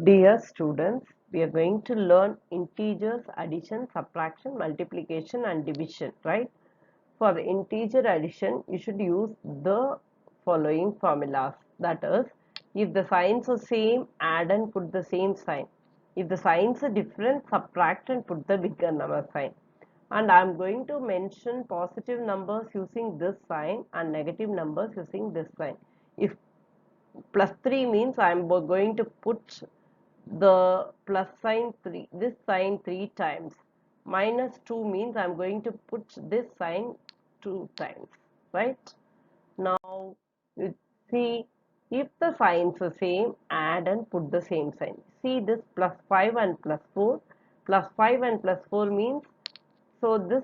Dear students, we are going to learn integers, addition, subtraction, multiplication and division, right? For the integer addition, you should use the following formulas. That is, if the signs are same, add and put the same sign. If the signs are different, subtract and put the bigger number sign. And I am going to mention positive numbers using this sign and negative numbers using this sign. If plus 3 means I am going to put the plus sign 3, this sign 3 times. Minus 2 means I am going to put this sign 2 times, right? Now you see, if the signs are same, add and put the same sign. See this plus 5 and plus 4. Plus 5 and plus 4 means, so this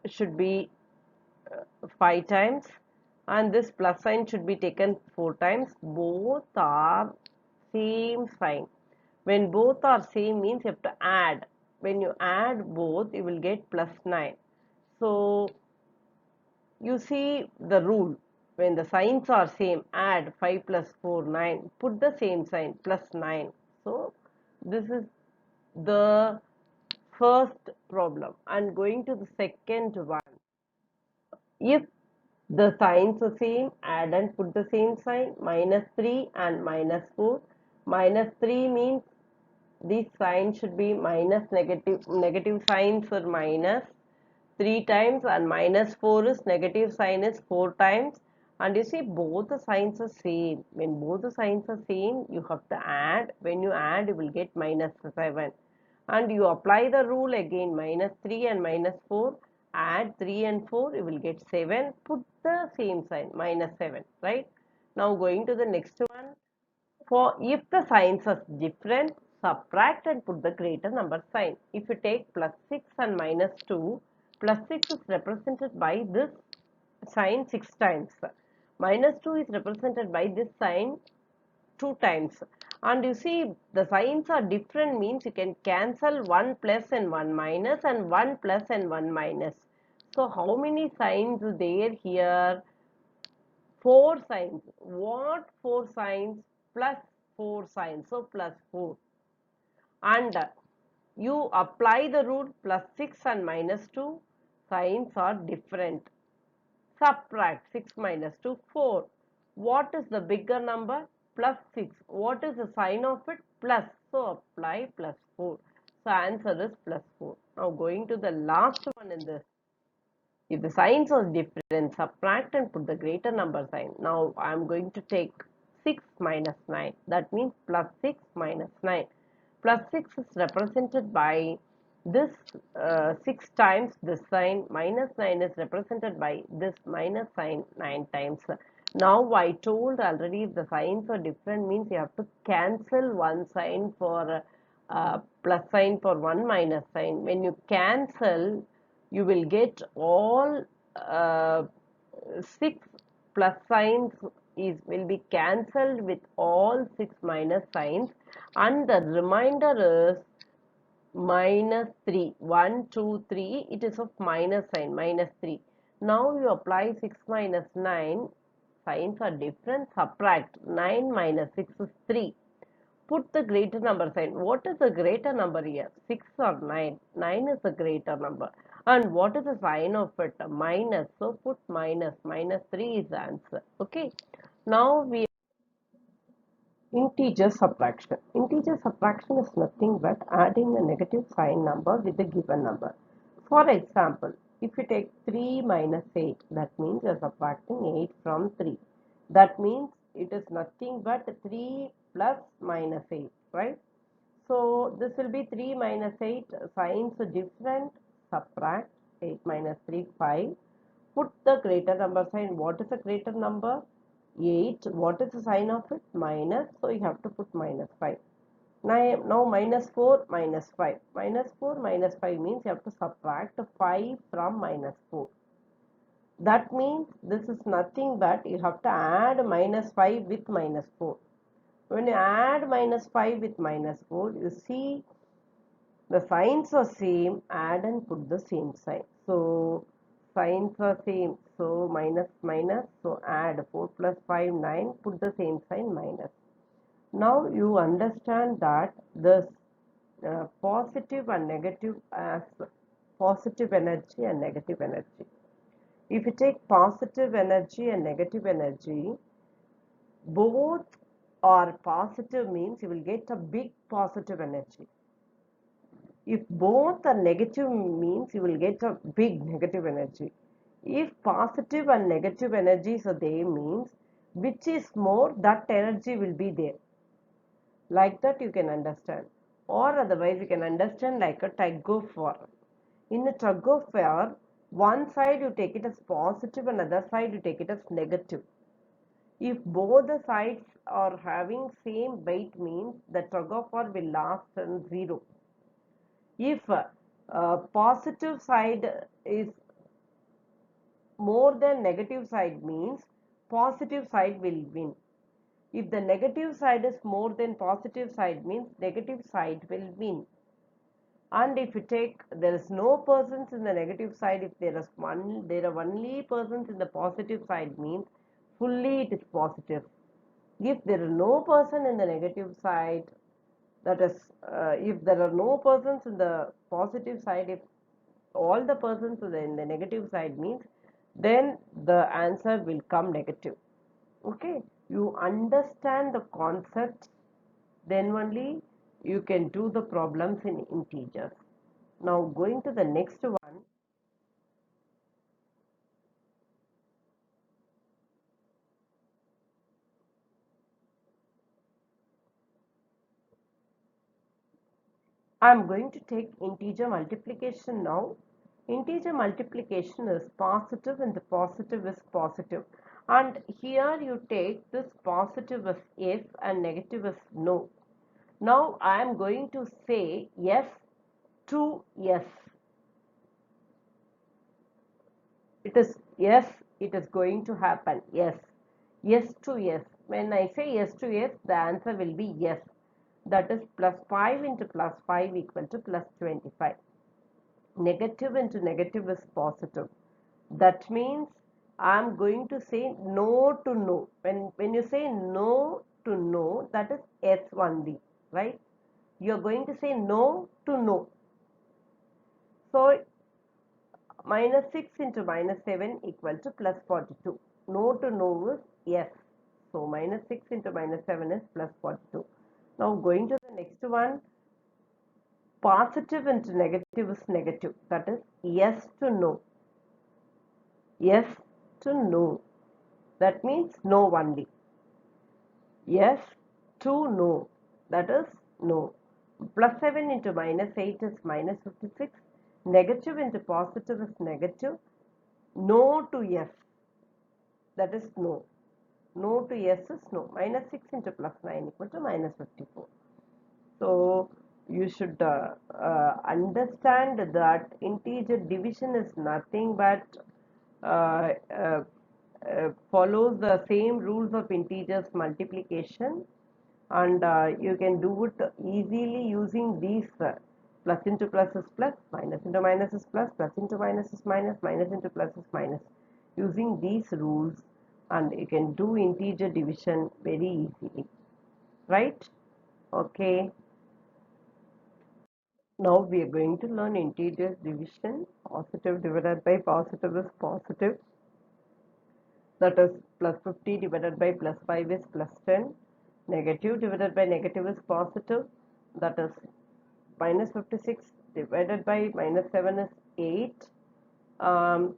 should be 5 times and this plus sign should be taken 4 times. Both are same sign. When both are same means you have to add. When you add both, you will get plus 9. So you see the rule. When the signs are same, add 5 plus 4, 9. Put the same sign, plus 9. So this is the first problem. And going to the second one. If the signs are same, add and put the same sign. Minus 3 and minus 4. Minus 3 means this sign should be minus, negative signs are minus 3 times, and minus 4 is negative sign is 4 times. And you see both the signs are same. When both the signs are same, you have to add. When you add, you will get minus 7. And you apply the rule again, minus 3 and minus 4. Add 3 and 4, you will get 7. Put the same sign, minus 7, right? Now going to the next one. For if the signs are different, subtract and put the greater number sign. If you take plus 6 and minus 2, plus 6 is represented by this sign 6 times. Minus 2 is represented by this sign 2 times. And you see the signs are different means you can cancel 1 plus and 1 minus and 1 plus and 1 minus. So how many signs are there here? 4 signs. What 4 signs? Plus 4 signs. So plus 4. And you apply the rule plus 6 and minus 2. Signs are different. Subtract 6 minus 2, 4. What is the bigger number? Plus 6. What is the sign of it? Plus. So apply plus 4. So answer is plus 4. Now going to the last one in this. If the signs are different, subtract and put the greater number sign. Now I am going to take 6 minus 9. That means plus 6 minus 9. Plus 6 is represented by this 6 times this sign. Minus 9 is represented by this minus sign 9 times. Now I told already, if the signs are different means you have to cancel one sign for plus sign for one minus sign. When you cancel, you will get all 6 plus signs will be cancelled with all 6 minus signs, and the remainder is minus 3. 1, 2, 3, it is of minus sign, minus 3. Now you apply 6 minus 9, signs are different, subtract 9 minus 6 is 3. Put the greater number sign. What is the greater number here? 6 or 9? 9 is the greater number. And what is the sign of it? Minus. So put minus. Minus 3 is the answer. Okay. Now we integer subtraction. Integer subtraction is nothing but adding a negative sign number with the given number. For example, if you take 3 minus 8, that means you are subtracting 8 from 3. That means it is nothing but 3 plus minus 8, right? So this will be 3 minus 8, signs are different, subtract 8 minus 3, 5. Put the greater number sign. What is the greater number? 8. What is the sign of it? Minus. So you have to put minus 5. Now minus 4, minus 5. Minus 4, minus 5 means you have to subtract 5 from minus 4. That means this is nothing but you have to add minus 5 with minus 4. When you add minus 5 with minus 4, you see the signs are same, add and put the same sign. So signs are same, so minus minus, so add 4 plus 5, 9, put the same sign, minus. Now you understand that the positive and negative as positive energy and negative energy. If you take positive energy and negative energy, both are positive means you will get a big positive energy. If both are negative means you will get a big negative energy. If positive and negative energies are there means which is more, that energy will be there. Like that you can understand. Or otherwise you can understand like a tug of war. In a tug of war, one side you take it as positive and other side you take it as negative. If both the sides are having same weight means the tug of war will last on zero. If positive side is more than negative side means positive side will win. If the negative side is more than positive side means negative side will win. And if you take, there is no persons in the negative side, if there are only persons in the positive side means fully it is positive. If there are no person in the negative side, that is, if there are no persons in the positive side, if all the persons in the negative side means, then the answer will come negative. Okay, you understand the concept, then only you can do the problems in integers. Now going to the next one. I am going to take integer multiplication now. Integer multiplication is positive and the positive is positive. And here you take this positive as yes and negative as no. Now I am going to say yes to yes. It is yes, it is going to happen. Yes. Yes to yes. When I say yes to yes, the answer will be yes. That is plus 5 into plus 5 equal to plus 25. Negative into negative is positive. That means I am going to say no to no. When you say no to no, that is yes only, right? You are going to say no to no. So minus 6 into minus 7 equal to plus 42. No to no is yes. So minus 6 into minus 7 is plus 42. Now going to the next one. Positive into negative is negative. That is yes to no. Yes to no. That means no only. Yes to no. That is no. Plus 7 into minus 8 is minus 56. Negative into positive is negative. No to yes. That is no. No to yes is no. Minus 6 into plus 9 equal to minus 54. So you should understand that integer division is nothing but follows the same rules of integers multiplication, and you can do it easily using these plus into plus is plus, minus into minus is plus, plus into minus is minus, minus into plus is minus. Using these rules, and you can do integer division very easily, right? Okay. Now we are going to learn integer division. Positive divided by positive is positive. That is plus 50 divided by plus 5 is plus 10. Negative divided by negative is positive. That is minus 56 divided by minus 7 is 8.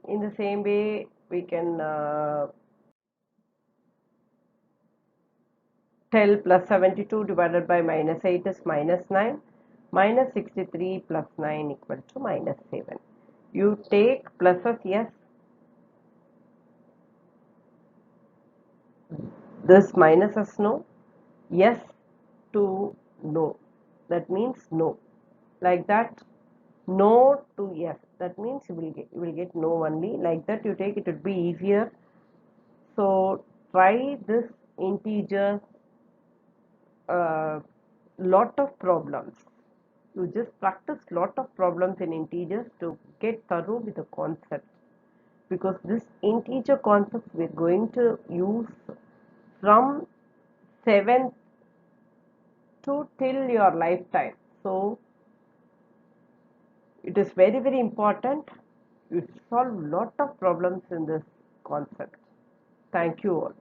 In the same way, we can tell plus 72 divided by minus 8 is minus 9. Minus 63 plus 9 equal to minus 7. You take plus as yes. This minus as no. Yes to no. That means no. Like that. No to yes. That means you will get no only. Like that you take, it would be easier. So try this integer lot of problems. You just practice lot of problems in integers to get thorough with the concept, because this integer concept we're going to use from 7th to till your lifetime. So it is very, very important. You solve lot of problems in this concept. Thank you all.